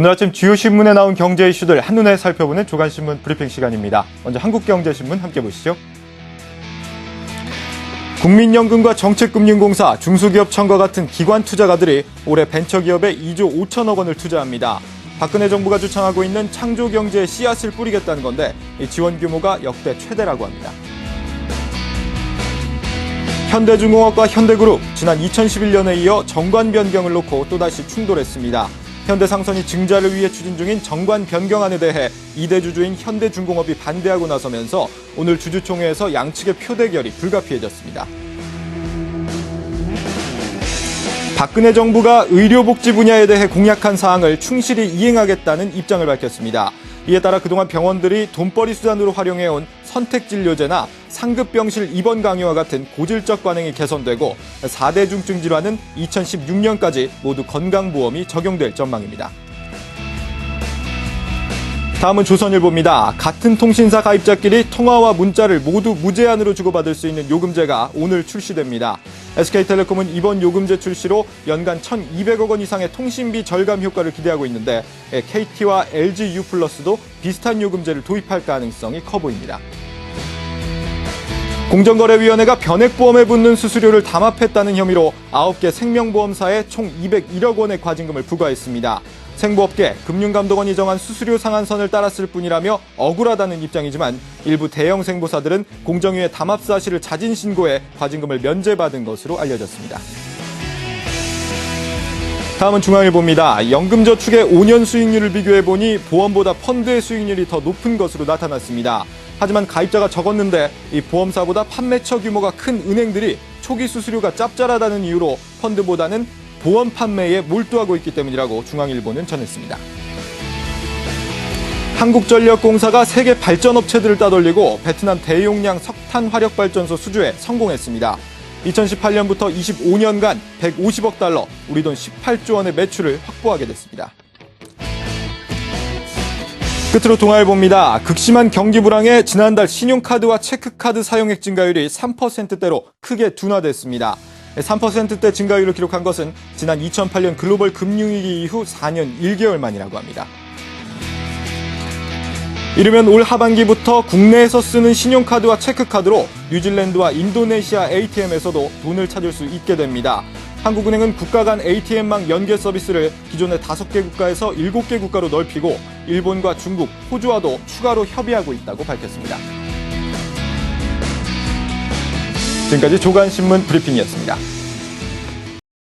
오늘 아침 주요 신문에 나온 경제 이슈들 한눈에 살펴보는 조간신문 브리핑 시간입니다. 먼저 한국경제신문 함께 보시죠. 국민연금과 정책금융공사, 중소기업청과 같은 기관 투자가들이 올해 벤처기업에 2조 5천억 원을 투자합니다. 박근혜 정부가 주창하고 있는 창조경제의 씨앗을 뿌리겠다는 건데 이 지원 규모가 역대 최대라고 합니다. 현대중공업과 현대그룹, 지난 2011년에 이어 정관 변경을 놓고 또다시 충돌했습니다. 현대상선이 증자를 위해 추진 중인 정관 변경안에 대해 2대 주주인 현대중공업이 반대하고 나서면서 오늘 주주총회에서 양측의 표대결이 불가피해졌습니다. 박근혜 정부가 의료복지 분야에 대해 공약한 사항을 충실히 이행하겠다는 입장을 밝혔습니다. 이에 따라 그동안 병원들이 돈벌이 수단으로 활용해온 선택진료제나 상급병실 입원 강요와 같은 고질적 관행이 개선되고 4대 중증 질환은 2016년까지 모두 건강보험이 적용될 전망입니다. 다음은 조선일보입니다. 같은 통신사 가입자끼리 통화와 문자를 모두 무제한으로 주고받을 수 있는 요금제가 오늘 출시됩니다. SK텔레콤은 이번 요금제 출시로 연간 1,200억 원 이상의 통신비 절감 효과를 기대하고 있는데 KT와 LGU+도 비슷한 요금제를 도입할 가능성이 커 보입니다. 공정거래위원회가 변액보험에 붙는 수수료를 담합했다는 혐의로 9개 생명보험사에 총 201억 원의 과징금을 부과했습니다. 생보업계, 금융감독원이 정한 수수료 상한선을 따랐을 뿐이라며 억울하다는 입장이지만 일부 대형 생보사들은 공정위의 담합 사실을 자진 신고해 과징금을 면제받은 것으로 알려졌습니다. 다음은 중앙일보입니다. 연금저축의 5년 수익률을 비교해보니 보험보다 펀드의 수익률이 더 높은 것으로 나타났습니다. 하지만 가입자가 적었는데 이 보험사보다 판매처 규모가 큰 은행들이 초기 수수료가 짭짤하다는 이유로 펀드보다는 보험 판매에 몰두하고 있기 때문이라고 중앙일보는 전했습니다. 한국전력공사가 세계 발전업체들을 따돌리고 베트남 대용량 석탄 화력발전소 수주에 성공했습니다. 2018년부터 25년간 150억 달러, 우리 돈 18조 원의 매출을 확보하게 됐습니다. 끝으로 동아일보입니다. 극심한 경기 불황에 지난달 신용카드와 체크카드 사용액 증가율이 3%대로 크게 둔화됐습니다. 3%대 증가율을 기록한 것은 지난 2008년 글로벌 금융위기 이후 4년 1개월 만이라고 합니다. 이르면 올 하반기부터 국내에서 쓰는 신용카드와 체크카드로 뉴질랜드와 인도네시아 ATM에서도 돈을 찾을 수 있게 됩니다. 한국은행은 국가 간 ATM망 연계 서비스를 기존의 5개 국가에서 7개 국가로 넓히고 일본과 중국, 호주와도 추가로 협의하고 있다고 밝혔습니다. 지금까지 조간신문 브리핑이었습니다.